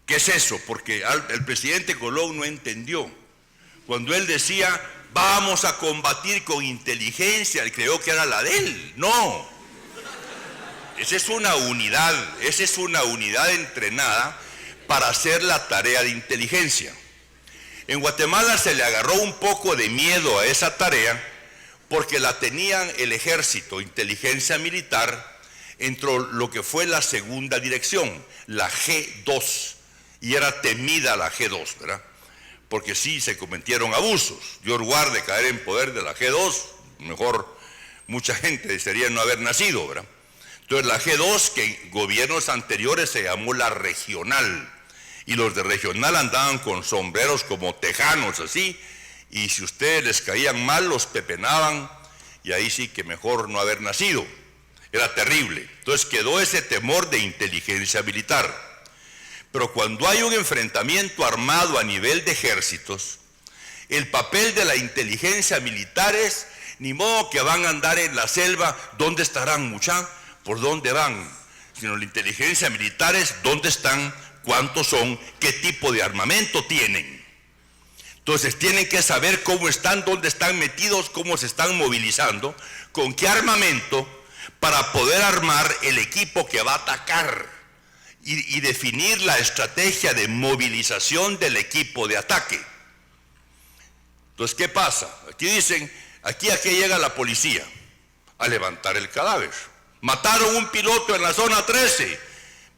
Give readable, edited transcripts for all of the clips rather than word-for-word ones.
¿Qué es eso? Porque el presidente Colón no entendió. Cuando él decía, vamos a combatir con inteligencia, él creyó que era la de él. No. Esa es una unidad entrenada para hacer la tarea de inteligencia. En Guatemala se le agarró un poco de miedo a esa tarea porque la tenían el ejército, inteligencia militar, entró lo que fue la segunda dirección, la G2, y era temida la G2, ¿verdad? Porque sí se cometieron abusos. Dios guarde caer en poder de la G2, mejor mucha gente desearía no haber nacido, ¿verdad? Entonces la G2, que en gobiernos anteriores se llamó la regional, y los de regional andaban con sombreros como tejanos así, y si ustedes les caían mal los pepenaban, y ahí sí que mejor no haber nacido. Era terrible. Entonces quedó ese temor de inteligencia militar. Pero cuando hay un enfrentamiento armado a nivel de ejércitos, el papel de la inteligencia militar es, ni modo que van a andar en la selva, ¿dónde estarán, muchachos? ¿Por dónde van? Sino la inteligencia militar es, ¿dónde están? ¿Cuántos son? ¿Qué tipo de armamento tienen? Entonces tienen que saber cómo están, dónde están metidos, cómo se están movilizando, con qué armamento, para poder armar el equipo que va a atacar y definir la estrategia de movilización del equipo de ataque. Entonces, ¿qué pasa? Aquí dicen, aquí a qué llega la policía, a levantar el cadáver. Mataron un piloto en la zona 13,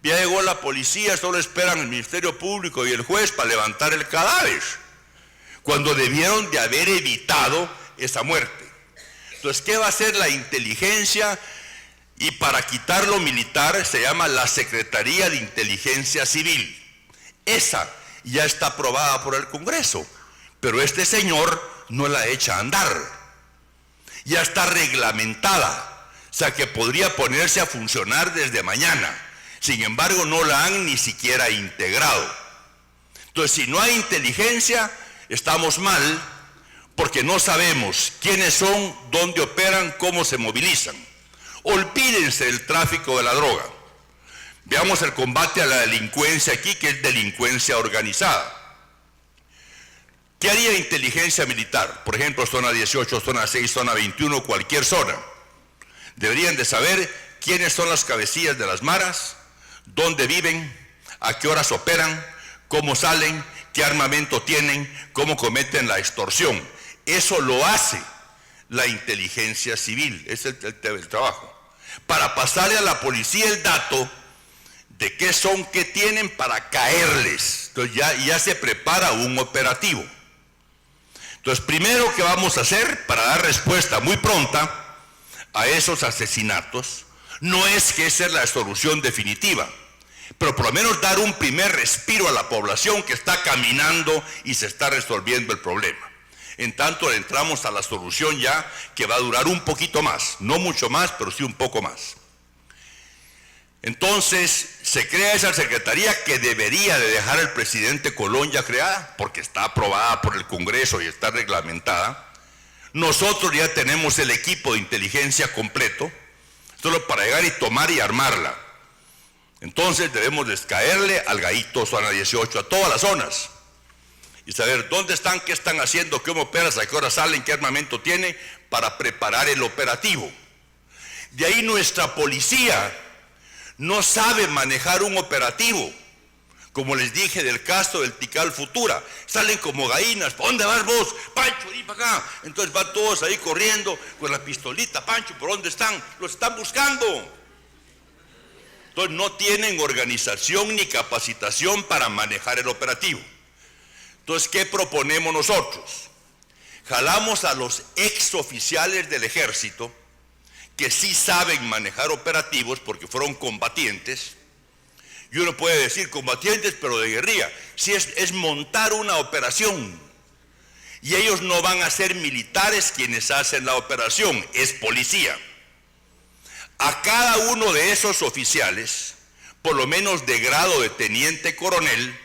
ya llegó la policía, solo esperan el Ministerio Público y el juez para levantar el cadáver, cuando debieron de haber evitado esa muerte. Entonces, ¿qué va a hacer la inteligencia? Y para quitar lo militar se llama la Secretaría de Inteligencia Civil. Esa ya está aprobada por el Congreso, pero este señor no la echa a andar. Ya está reglamentada, o sea que podría ponerse a funcionar desde mañana. Sin embargo, no la han ni siquiera integrado. Entonces, si no hay inteligencia, estamos mal, porque no sabemos quiénes son, dónde operan, cómo se movilizan. Olvídense del tráfico de la droga. Veamos el combate a la delincuencia aquí, que es delincuencia organizada. ¿Qué haría inteligencia militar? Por ejemplo, zona 18, zona 6, zona 21, cualquier zona. Deberían de saber quiénes son las cabecillas de las maras, dónde viven, a qué horas operan, cómo salen, qué armamento tienen, cómo cometen la extorsión. Eso lo hace la inteligencia civil, es el trabajo. Para pasarle a la policía el dato de qué son, qué tienen para caerles. Entonces ya se prepara un operativo. Entonces, primero que vamos a hacer para dar respuesta muy pronta a esos asesinatos, no es que esa es la solución definitiva, pero por lo menos dar un primer respiro a la población que está caminando y se está resolviendo el problema. En tanto le entramos a la solución ya, que va a durar un poquito más, no mucho más, pero sí un poco más. Entonces se crea esa secretaría que debería de dejar el presidente Colón ya creada, porque está aprobada por el Congreso y está reglamentada. Nosotros ya tenemos el equipo de inteligencia completo, solo para llegar y tomar y armarla. Entonces debemos descaerle al Gallito, zona 18, a todas las zonas, y saber dónde están, qué están haciendo, cómo operan, a qué hora salen, qué armamento tiene, para preparar el operativo. De ahí nuestra policía no sabe manejar un operativo. Como les dije del caso del Tikal Futura, salen como gallinas. ¿Para dónde vas vos? Pancho, vení para acá. Entonces van todos ahí corriendo con la pistolita. Pancho, ¿por dónde están? Los están buscando. Entonces no tienen organización ni capacitación para manejar el operativo. Entonces, ¿qué proponemos nosotros? Jalamos a los exoficiales del ejército que sí saben manejar operativos porque fueron combatientes. Y uno puede decir combatientes, pero de guerrilla. Si es montar una operación. Y ellos no van a ser militares quienes hacen la operación, es policía. A cada uno de esos oficiales, por lo menos de grado de teniente coronel,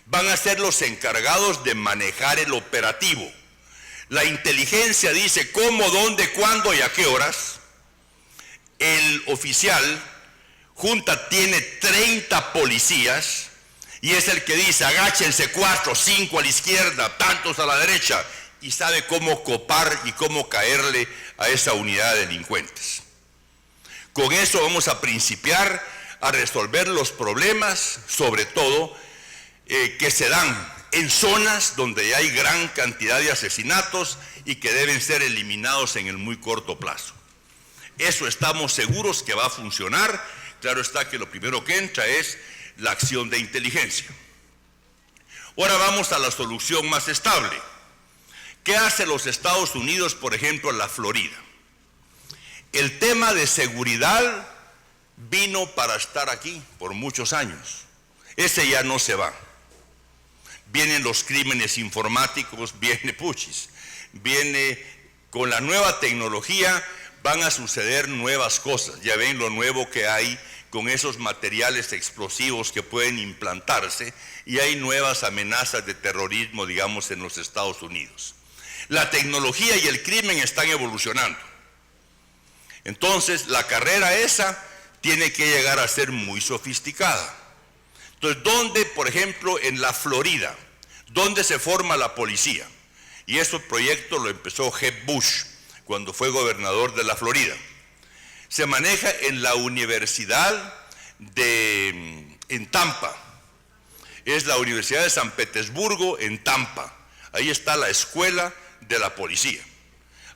van a ser los encargados de manejar el operativo. La inteligencia dice cómo, dónde, cuándo y a qué horas. El oficial tiene 30 policías Y es el que dice, agáchense 4, 5 a la izquierda, tantos a la derecha, y sabe cómo copar y cómo caerle a esa unidad de delincuentes. Con eso vamos a principiar a resolver los problemas, sobre todo que se dan en zonas donde ya hay gran cantidad de asesinatos y que deben ser eliminados en el muy corto plazo. Eso estamos seguros que va a funcionar. Claro está que lo primero que entra es la acción de inteligencia. Ahora vamos a la solución más estable. ¿Qué hace los Estados Unidos, por ejemplo, la Florida? El tema de seguridad vino para estar aquí por muchos años. Ese ya no se va. Vienen los crímenes informáticos, viene puchis, viene con la nueva tecnología, van a suceder nuevas cosas. Ya ven lo nuevo que hay con esos materiales explosivos que pueden implantarse, y hay nuevas amenazas de terrorismo, digamos, en los Estados Unidos. La tecnología y el crimen están evolucionando. Entonces, la carrera esa tiene que llegar a ser muy sofisticada. Entonces, ¿dónde, por ejemplo, en la Florida, dónde se forma la policía? Y ese proyecto lo empezó Jeb Bush cuando fue gobernador de la Florida. Se maneja en la Universidad en Tampa. Es la Universidad de San Petersburgo en Tampa. Ahí está la escuela de la policía.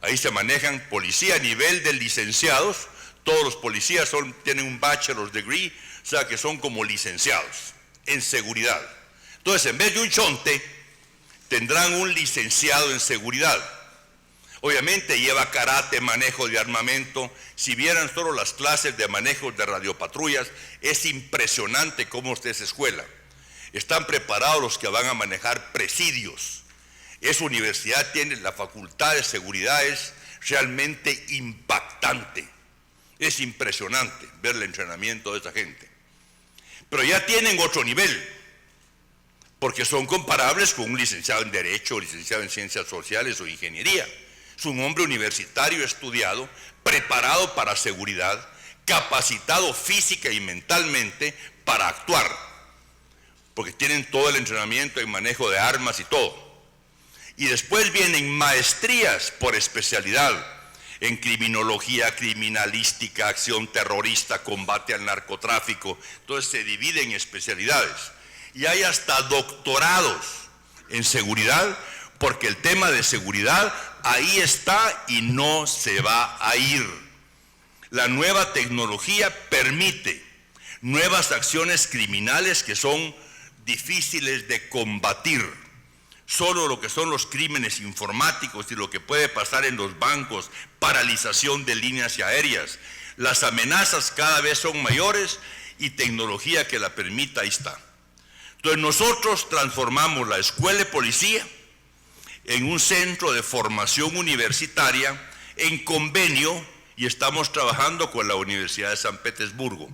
Ahí se manejan policía a nivel de licenciados. Todos los policías tienen un bachelor's degree, o sea que son como licenciados en seguridad. Entonces, en vez de un chonte, tendrán un licenciado en seguridad. Obviamente lleva karate, manejo de armamento. Si vieran solo las clases de manejo de radiopatrullas, es impresionante cómo está esa escuela. Están preparados los que van a manejar presidios. Esa universidad tiene la facultad de seguridad, es realmente impactante. Es impresionante ver el entrenamiento de esa gente. Pero ya tienen otro nivel, porque son comparables con un licenciado en Derecho, licenciado en Ciencias Sociales o Ingeniería. Es un hombre universitario estudiado, preparado para seguridad, capacitado física y mentalmente para actuar, porque tienen todo el entrenamiento en manejo de armas y todo. Y después vienen maestrías por especialidad en criminología, criminalística, acción terrorista, combate al narcotráfico. Entonces se divide en especialidades. Y hay hasta doctorados en seguridad, porque el tema de seguridad ahí está y no se va a ir. La nueva tecnología permite nuevas acciones criminales que son difíciles de combatir. Solo lo que son los crímenes informáticos y lo que puede pasar en los bancos, paralización de líneas aéreas. Las amenazas cada vez son mayores y tecnología que la permita, ahí está. Entonces nosotros transformamos la escuela de policía en un centro de formación universitaria en convenio, y estamos trabajando con la Universidad de San Petersburgo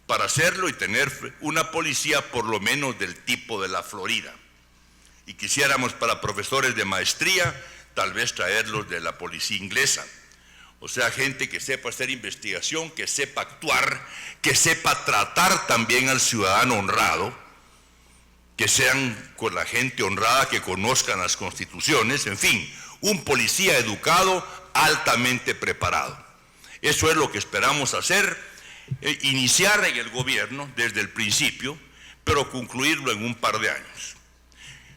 para hacerlo y tener una policía por lo menos del tipo de la Florida. Y quisiéramos para profesores de maestría tal vez traerlos de la policía inglesa. O sea, gente que sepa hacer investigación, que sepa actuar, que sepa tratar también al ciudadano honrado, que sean con la gente honrada, que conozcan las constituciones, en fin, un policía educado, altamente preparado. Eso es lo que esperamos hacer, iniciar en el gobierno desde el principio, pero concluirlo en un par de años.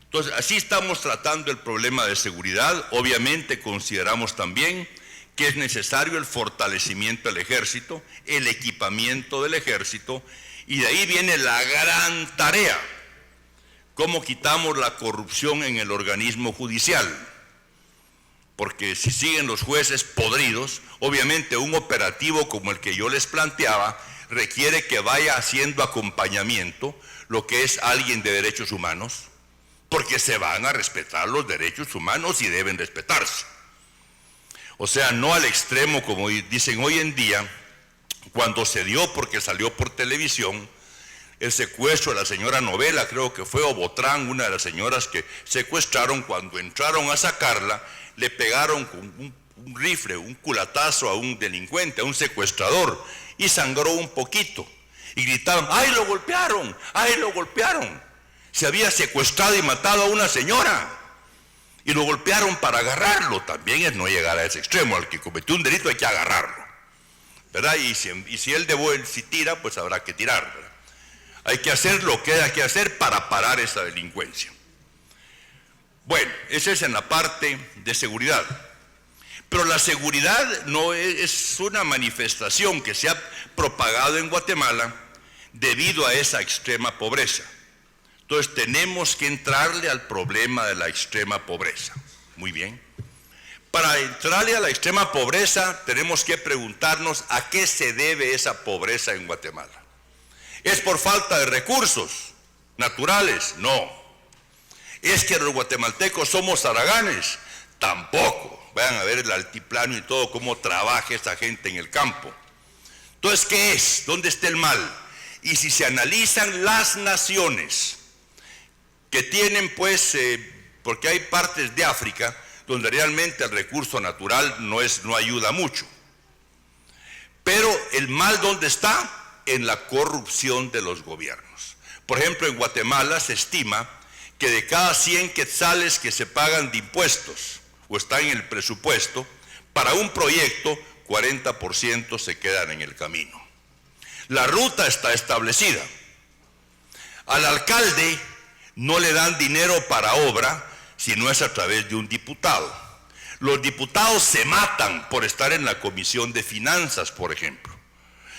Entonces, así estamos tratando el problema de seguridad. Obviamente consideramos también que es necesario el fortalecimiento del ejército, el equipamiento del ejército, y de ahí viene la gran tarea: ¿cómo quitamos la corrupción en el organismo judicial? Porque si siguen los jueces podridos, obviamente un operativo como el que yo les planteaba requiere que vaya haciendo acompañamiento lo que es alguien de derechos humanos, porque se van a respetar los derechos humanos y deben respetarse. O sea, no al extremo como dicen hoy en día, cuando se dio, porque salió por televisión, el secuestro de la señora Novela, creo que fue, o Botrán, una de las señoras que secuestraron. Cuando entraron a sacarla, le pegaron con un rifle, un culatazo a un delincuente, a un secuestrador, y sangró un poquito. Y gritaron: ¡ay, lo golpearon! ¡ay, lo golpearon! se había secuestrado y matado a una señora y lo golpearon para agarrarlo. También es no llegar a ese extremo. Al que cometió un delito hay que agarrarlo, ¿verdad? Y si él si tira, pues habrá que tirar, ¿verdad? Hay que hacer lo que hay que hacer para parar esa delincuencia. Bueno, esa es en la parte de seguridad. Pero la seguridad no es una manifestación que se ha propagado en Guatemala debido a esa extrema pobreza. Entonces tenemos que entrarle al problema de la extrema pobreza. Muy bien. Para entrarle a la extrema pobreza tenemos que preguntarnos a qué se debe esa pobreza en Guatemala. ¿Es por falta de recursos naturales? No. ¿Es que los guatemaltecos somos haraganes? Tampoco. Vayan a ver el altiplano y todo, cómo trabaja esa gente en el campo. Entonces, ¿qué es? ¿Dónde está el mal? Y si se analizan las naciones que tienen, pues, porque hay partes de África donde realmente el recurso natural no ayuda mucho. Pero el mal, ¿dónde está? En la corrupción de los gobiernos. Por ejemplo, en Guatemala se estima que de cada 100 quetzales que se pagan de impuestos o está en el presupuesto, para un proyecto, 40% se quedan en el camino. La ruta está establecida. Al alcalde no le dan dinero para obra si no es a través de un diputado. Los diputados se matan por estar en la Comisión de Finanzas, por ejemplo.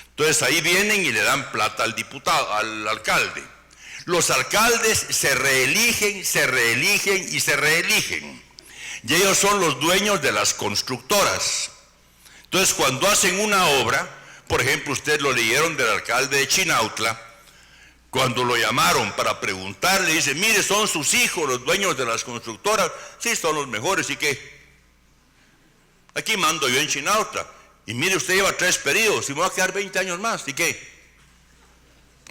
Entonces ahí vienen y le dan plata al diputado, al alcalde. Los alcaldes se reeligen y se reeligen. Y ellos son los dueños de las constructoras. Entonces cuando hacen una obra, por ejemplo, ustedes lo leyeron del alcalde de Chinautla, cuando lo llamaron para preguntarle, dice, mire, son sus hijos los dueños de las constructoras. Sí, son los mejores, ¿y qué? Aquí mando yo en Chinautla. Y mire, usted lleva 3 periodos y me va a quedar 20 años más, ¿y qué?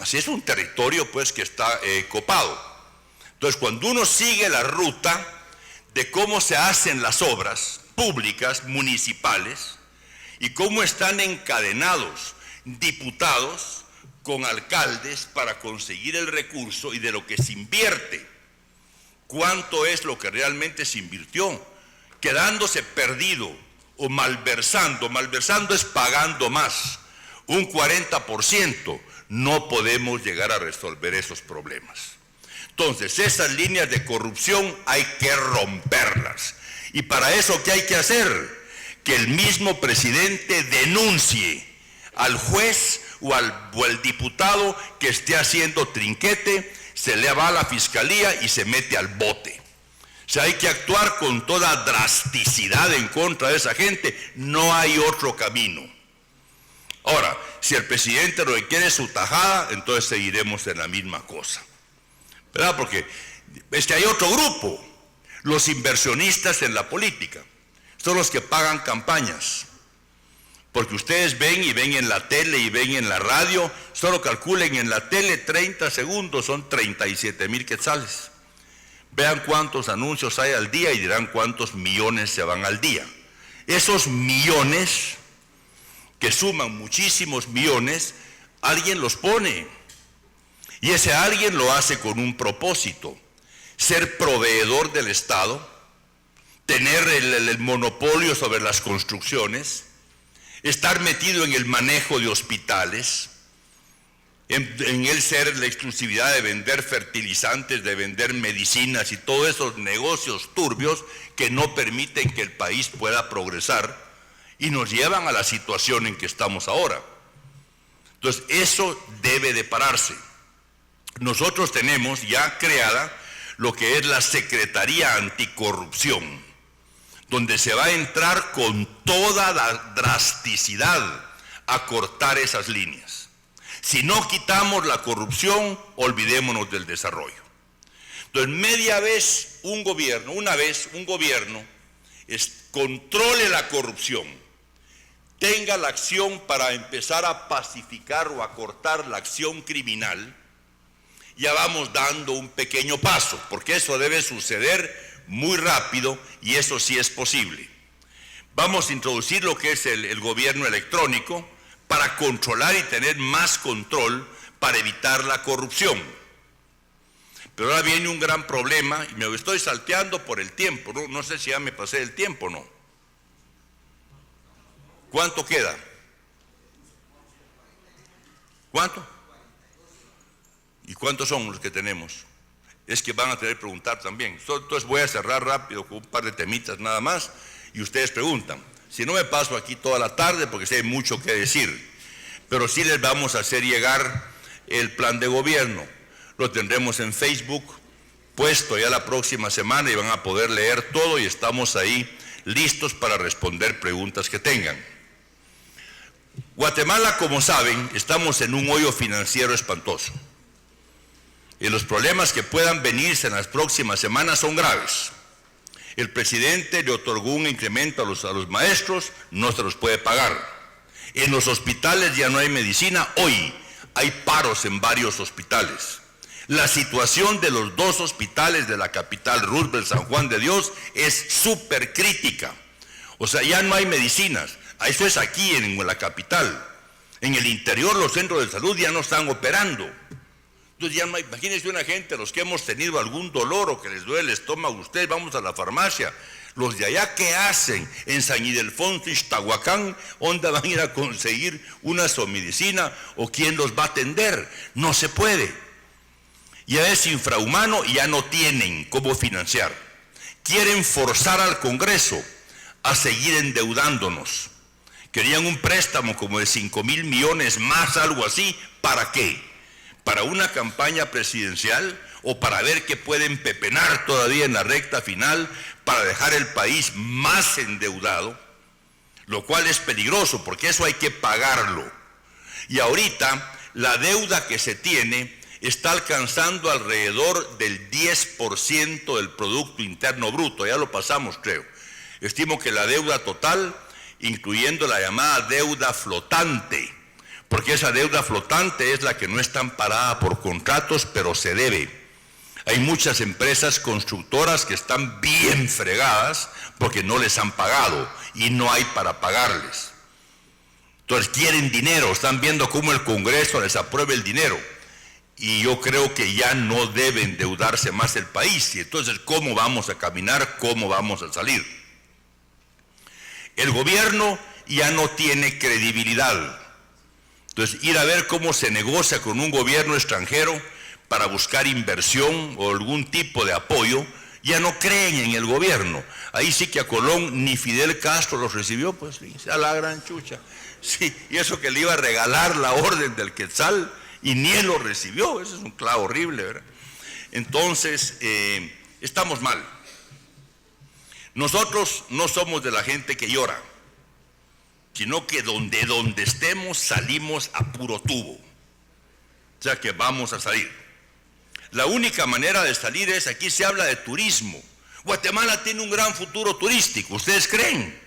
Así es un territorio, pues, que está copado. Entonces, cuando uno sigue la ruta de cómo se hacen las obras públicas, municipales, y cómo están encadenados diputados con alcaldes para conseguir el recurso y de lo que se invierte, cuánto es lo que realmente se invirtió, quedándose perdido o malversando es pagando más, un 40%, no podemos llegar a resolver esos problemas. Entonces, esas líneas de corrupción hay que romperlas. Y para eso, ¿qué hay que hacer? Que el mismo presidente denuncie al juez o al diputado que esté haciendo trinquete, se le va a la fiscalía y se mete al bote. O sea, hay que actuar con toda drasticidad en contra de esa gente, no hay otro camino. Ahora, si el presidente lo que quiere es su tajada, entonces seguiremos en la misma cosa, ¿verdad? Porque hay otro grupo, los inversionistas en la política, son los que pagan campañas. Porque ustedes ven y ven en la tele y ven en la radio, solo calculen en la tele 30 segundos, son 37,000 quetzales. Vean cuántos anuncios hay al día y dirán cuántos millones se van al día. Esos millones, que suman muchísimos millones, alguien los pone. Y ese alguien lo hace con un propósito: ser proveedor del Estado, tener el monopolio sobre las construcciones, estar metido en el manejo de hospitales, en él ser la exclusividad de vender fertilizantes, de vender medicinas y todos esos negocios turbios que no permiten que el país pueda progresar y nos llevan a la situación en que estamos ahora. Entonces, eso debe de pararse. Nosotros tenemos ya creada lo que es la Secretaría Anticorrupción, donde se va a entrar con toda la drasticidad a cortar esas líneas. Si no quitamos la corrupción, olvidémonos del desarrollo. Entonces, una vez un gobierno controle la corrupción, tenga la acción para empezar a pacificar o a cortar la acción criminal, ya vamos dando un pequeño paso, porque eso debe suceder muy rápido y eso sí es posible. Vamos a introducir lo que es el gobierno electrónico para controlar y tener más control para evitar la corrupción. Pero ahora viene un gran problema y me estoy salteando por el tiempo, no sé si ya me pasé el tiempo o no. ¿Cuánto queda? ¿Cuánto? ¿Y cuántos son los que tenemos? Es que van a tener que preguntar también. Entonces voy a cerrar rápido con un par de temitas nada más y ustedes preguntan. Si no me paso aquí toda la tarde porque sé mucho que decir, pero sí les vamos a hacer llegar el plan de gobierno. Lo tendremos en Facebook puesto ya la próxima semana y van a poder leer todo y estamos ahí listos para responder preguntas que tengan. Guatemala, como saben, estamos en un hoyo financiero espantoso. Y los problemas que puedan venirse en las próximas semanas son graves. El presidente le otorgó un incremento a los maestros, no se los puede pagar. En los hospitales ya no hay medicina, hoy hay paros en varios hospitales. La situación de los 2 hospitales de la capital, Roosevelt, San Juan de Dios, es súper crítica. O sea, ya no hay medicinas. Eso es aquí en la capital. En el interior los centros de salud ya no están operando. Entonces ya no hay, imagínense una gente, los que hemos tenido algún dolor o que les duele el estómago, ustedes vamos a la farmacia, los de allá, ¿qué hacen? En San Ildefonso, Ixtahuacán, ¿dónde van a ir a conseguir una medicina o quién los va a atender? No se puede. Ya es infrahumano y ya no tienen cómo financiar. Quieren forzar al Congreso a seguir endeudándonos. Querían un préstamo como de 5,000 millones más, algo así. ¿Para qué? ¿Para una campaña presidencial o para ver qué pueden pepenar todavía en la recta final para dejar el país más endeudado? Lo cual es peligroso porque eso hay que pagarlo. Y ahorita la deuda que se tiene está alcanzando alrededor del 10% del Producto Interno Bruto, ya lo pasamos creo. Estimo que la deuda total, incluyendo la llamada deuda flotante, porque esa deuda flotante es la que no está amparada por contratos, pero se debe. Hay muchas empresas constructoras que están bien fregadas porque no les han pagado y no hay para pagarles. Entonces quieren dinero, están viendo cómo el Congreso les apruebe el dinero. Y yo creo que ya no debe endeudarse más el país. Y entonces, ¿cómo vamos a caminar? ¿Cómo vamos a salir? El gobierno ya no tiene credibilidad. Entonces, ir a ver cómo se negocia con un gobierno extranjero para buscar inversión o algún tipo de apoyo, ya no creen en el gobierno. Ahí sí que a Colón ni Fidel Castro los recibió, pues sí, a la gran chucha. Sí, y eso que le iba a regalar la orden del Quetzal y ni él lo recibió, eso es un clavo horrible, ¿verdad? Entonces, estamos mal. Nosotros no somos de la gente que llora, sino que donde estemos salimos a puro tubo. O sea que vamos a salir. La única manera de salir es, aquí se habla de turismo. Guatemala tiene un gran futuro turístico, ¿ustedes creen?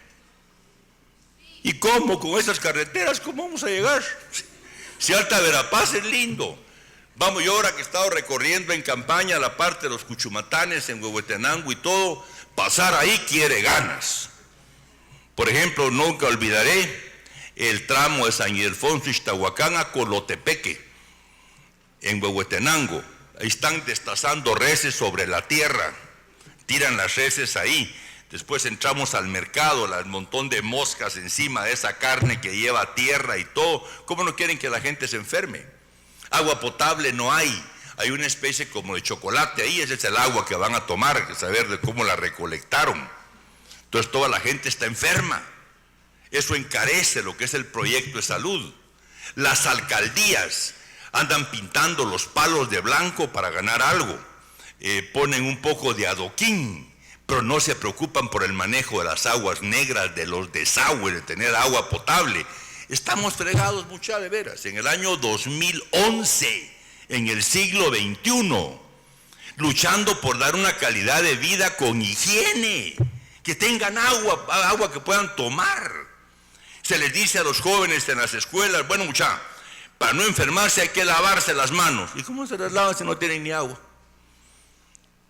¿Y cómo? Con esas carreteras, ¿cómo vamos a llegar? Si Alta Verapaz es lindo. Vamos, yo ahora que he estado recorriendo en campaña la parte de los Cuchumatanes, en Huehuetenango y todo, pasar ahí quiere ganas. Por ejemplo, nunca olvidaré el tramo de San Ildefonso, Ixtahuacán a Colotepeque, en Huehuetenango. Ahí están destazando reses sobre la tierra, tiran las reses ahí. Después entramos al mercado, el montón de moscas encima de esa carne que lleva tierra y todo. ¿Cómo no quieren que la gente se enferme? Agua potable no hay. Hay una especie como de chocolate ahí, ese es el agua que van a tomar, hay que saber de cómo la recolectaron. Entonces toda la gente está enferma. Eso encarece lo que es el proyecto de salud. Las alcaldías andan pintando los palos de blanco para ganar algo. Ponen un poco de adoquín, pero no se preocupan por el manejo de las aguas negras, de los desagües, de tener agua potable. Estamos fregados, mucha de veras. En el año 2011, en el siglo XXI, luchando por dar una calidad de vida con higiene, que tengan agua que puedan tomar. Se les dice a los jóvenes en las escuelas, bueno, mucha, para no enfermarse hay que lavarse las manos. ¿Y cómo se las lavan si no tienen ni agua?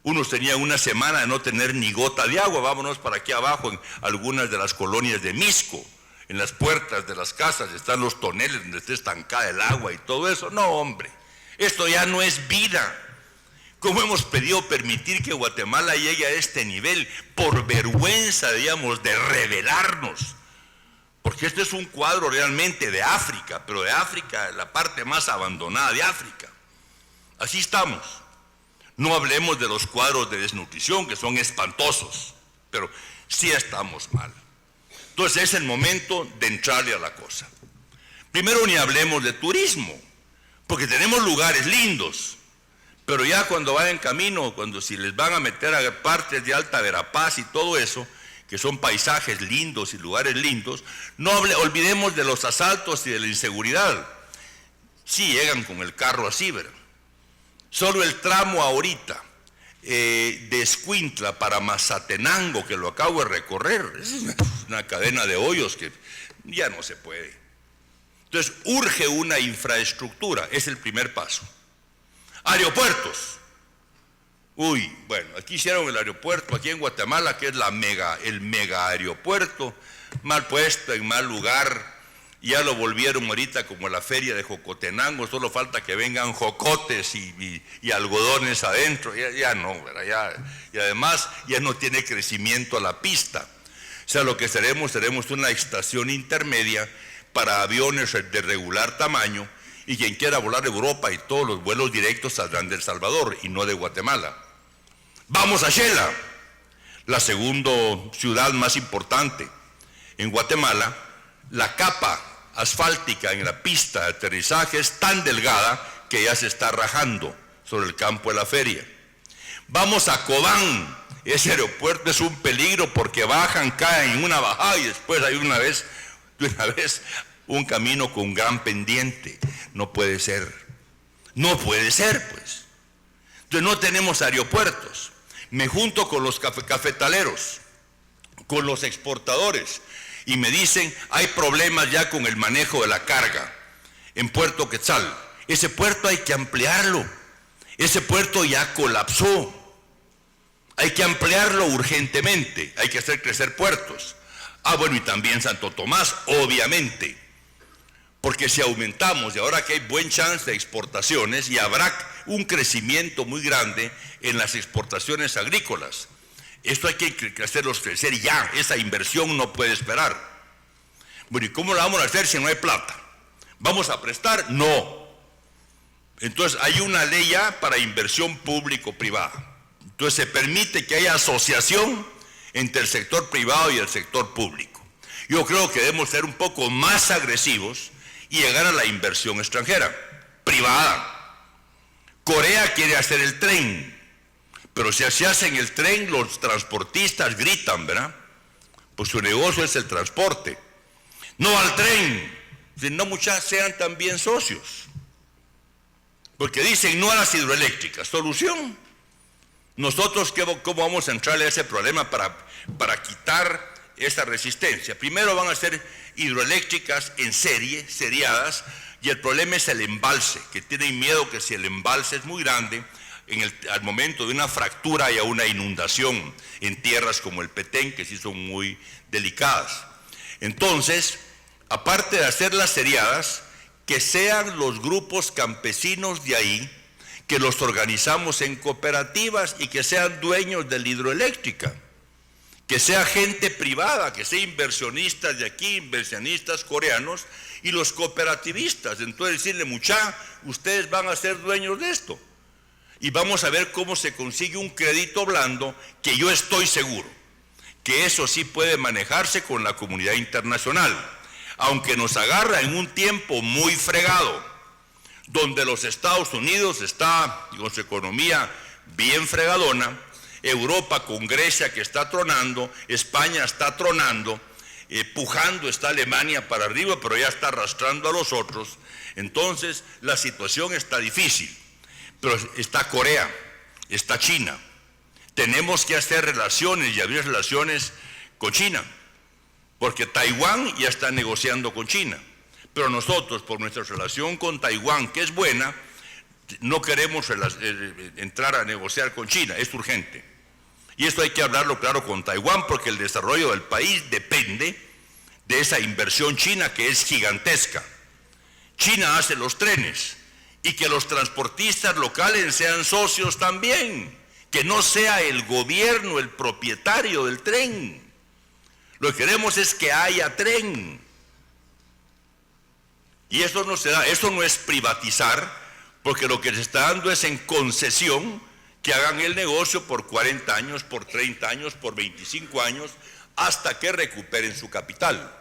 Unos tenían una semana de no tener ni gota de agua. Vámonos para aquí abajo, en algunas de las colonias de Misco. En las puertas de las casas están los toneles donde está estancada el agua y todo eso. No, hombre, esto ya no es vida. ¿Cómo hemos podido permitir que Guatemala llegue a este nivel por vergüenza, digamos, de rebelarnos? Porque este es un cuadro realmente de África, pero de África, la parte más abandonada de África. Así estamos. No hablemos de los cuadros de desnutrición, que son espantosos, pero sí estamos mal. Entonces es el momento de entrarle a la cosa. Primero ni hablemos de turismo, porque tenemos lugares lindos. Pero ya cuando van en camino, si les van a meter a partes de Alta Verapaz y todo eso, que son paisajes lindos y lugares lindos, no olvidemos de los asaltos y de la inseguridad. Sí llegan con el carro así, ¿verdad? Solo el tramo ahorita de Escuintla para Mazatenango, que lo acabo de recorrer, es una cadena de hoyos que ya no se puede. Entonces urge una infraestructura, es el primer paso. Aeropuertos. Bueno, aquí hicieron el aeropuerto, aquí en Guatemala, que es el mega aeropuerto, mal puesto, en mal lugar. Ya lo volvieron ahorita como la feria de Jocotenango, solo falta que vengan jocotes y algodones adentro. Ya no, ¿verdad? Y además ya no tiene crecimiento a la pista. O sea, lo que seremos una estación intermedia para aviones de regular tamaño, y quien quiera volar a Europa y todos los vuelos directos saldrán de El Salvador y no de Guatemala. Vamos a Xela, la segunda ciudad más importante. En Guatemala, la capa asfáltica en la pista de aterrizaje es tan delgada que ya se está rajando sobre el campo de la feria. Vamos a Cobán, ese aeropuerto es un peligro porque bajan, caen en una bajada y después hay de una vez un camino con gran pendiente. No puede ser, pues. Entonces no tenemos aeropuertos. Me junto con los cafetaleros, con los exportadores, y me dicen, hay problemas ya con el manejo de la carga en Puerto Quetzal. Ese puerto hay que ampliarlo. Ese puerto ya colapsó. Hay que ampliarlo urgentemente. Hay que hacer crecer puertos. Bueno, y también Santo Tomás, obviamente. Porque si aumentamos, y ahora que hay buen chance de exportaciones, y habrá un crecimiento muy grande en las exportaciones agrícolas. Esto hay que hacerlos crecer ya, esa inversión no puede esperar. Bueno, ¿y cómo la vamos a hacer si no hay plata? ¿Vamos a prestar? No. Entonces hay una ley ya para inversión público-privada. Entonces se permite que haya asociación entre el sector privado y el sector público. Yo creo que debemos ser un poco más agresivos y llegar a la inversión extranjera, privada. Corea quiere hacer el tren, pero si se hace en el tren, los transportistas gritan, ¿verdad? Pues su negocio es el transporte. No al tren, no muchas sean también socios. Porque dicen no a las hidroeléctricas. Solución. Nosotros, ¿cómo vamos a entrarle a ese problema para quitar esa resistencia? Primero van a ser hidroeléctricas en serie, seriadas, y el problema es el embalse, que tienen miedo que si el embalse es muy grande, al momento de una fractura haya una inundación en tierras como el Petén, que sí son muy delicadas. Entonces, aparte de hacerlas seriadas, que sean los grupos campesinos de ahí, que los organizamos en cooperativas y que sean dueños de la hidroeléctrica. Que sea gente privada, que sea inversionistas de aquí, inversionistas coreanos y los cooperativistas. Entonces decirle, ustedes van a ser dueños de esto. Y vamos a ver cómo se consigue un crédito blando, que yo estoy seguro que eso sí puede manejarse con la comunidad internacional, aunque nos agarra en un tiempo muy fregado, donde los Estados Unidos está con su economía bien fregadona, Europa con Grecia que está tronando, España está tronando, pujando está Alemania para arriba, pero ya está arrastrando a los otros. Entonces la situación está difícil, pero está Corea, está China. Tenemos que hacer relaciones y abrir relaciones con China, porque Taiwán ya está negociando con China, pero nosotros por nuestra relación con Taiwán, que es buena, no queremos entrar a negociar con China, es urgente. Y esto hay que hablarlo claro con Taiwán, porque el desarrollo del país depende de esa inversión china que es gigantesca. China hace los trenes y que los transportistas locales sean socios también, que no sea el gobierno el propietario del tren. Lo que queremos es que haya tren. Y eso no se da, eso no es privatizar, porque lo que se está dando es en concesión que hagan el negocio por 40 años, por 30 años, por 25 años, hasta que recuperen su capital.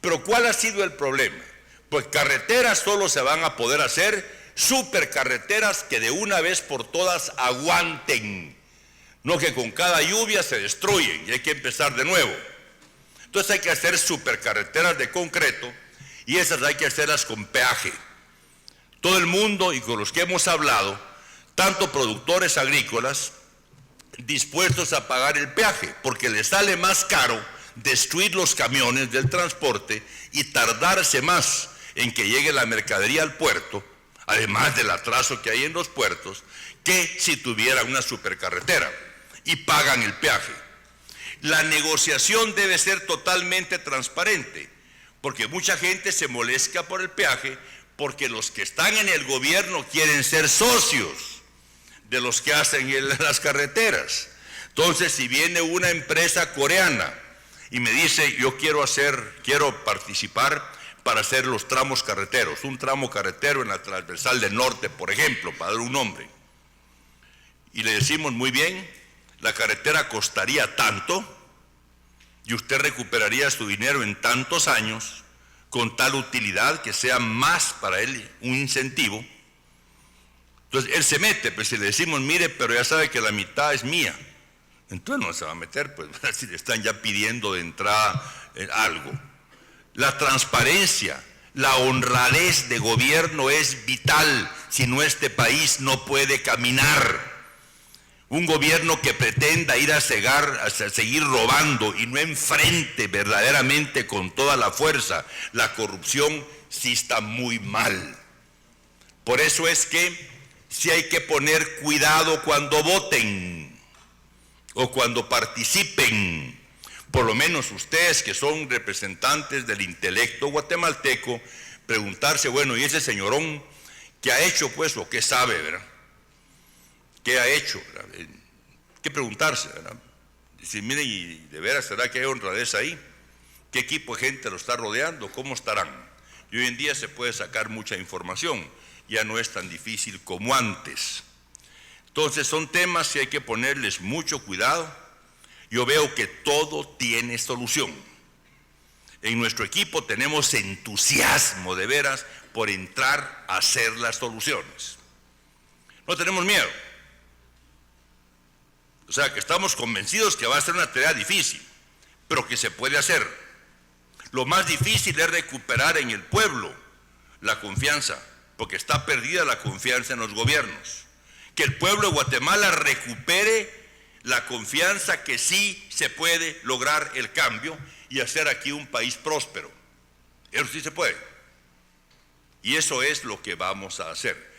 Pero ¿cuál ha sido el problema? Pues carreteras solo se van a poder hacer supercarreteras que de una vez por todas aguanten, no que con cada lluvia se destruyen y hay que empezar de nuevo. Entonces hay que hacer supercarreteras de concreto y esas hay que hacerlas con peaje. Todo el mundo y con los que hemos hablado, tanto productores agrícolas, dispuestos a pagar el peaje, porque les sale más caro destruir los camiones del transporte y tardarse más en que llegue la mercadería al puerto, además del atraso que hay en los puertos, que si tuvieran una supercarretera y pagan el peaje. La negociación debe ser totalmente transparente, porque mucha gente se molesta por el peaje, porque los que están en el gobierno quieren ser socios de los que hacen las carreteras. Entonces, si viene una empresa coreana y me dice, yo quiero participar para hacer los tramos carreteros, un tramo carretero en la transversal del norte, por ejemplo, para dar un nombre, y le decimos, muy bien, la carretera costaría tanto y usted recuperaría su dinero en tantos años con tal utilidad que sea más para él un incentivo. Entonces él se mete, pues si le decimos, mire, pero ya sabe que la mitad es mía, entonces no se va a meter, pues si le están ya pidiendo de entrada algo. La transparencia, la honradez de gobierno es vital, si no este país no puede caminar. Un gobierno que pretenda ir a seguir robando y no enfrente verdaderamente con toda la fuerza la corrupción, sí está muy mal. Por eso es que sí hay que poner cuidado cuando voten o cuando participen. Por lo menos ustedes que son representantes del intelecto guatemalteco, preguntarse, bueno, ¿y ese señorón qué ha hecho pues o qué sabe, verdad? ¿Qué ha hecho? ¿Verdad? Hay que preguntarse, ¿verdad? Decir, miren, y de veras, ¿será que hay honradez ahí? ¿Qué equipo de gente lo está rodeando? ¿Cómo estarán? Y hoy en día se puede sacar mucha información, ya no es tan difícil como antes. Entonces son temas que hay que ponerles mucho cuidado. Yo veo que todo tiene solución. En nuestro equipo tenemos entusiasmo de veras por entrar a hacer las soluciones. No tenemos miedo. O sea, que estamos convencidos que va a ser una tarea difícil, pero que se puede hacer. Lo más difícil es recuperar en el pueblo la confianza, porque está perdida la confianza en los gobiernos. Que el pueblo de Guatemala recupere la confianza que sí se puede lograr el cambio y hacer aquí un país próspero. Eso sí se puede. Y eso es lo que vamos a hacer.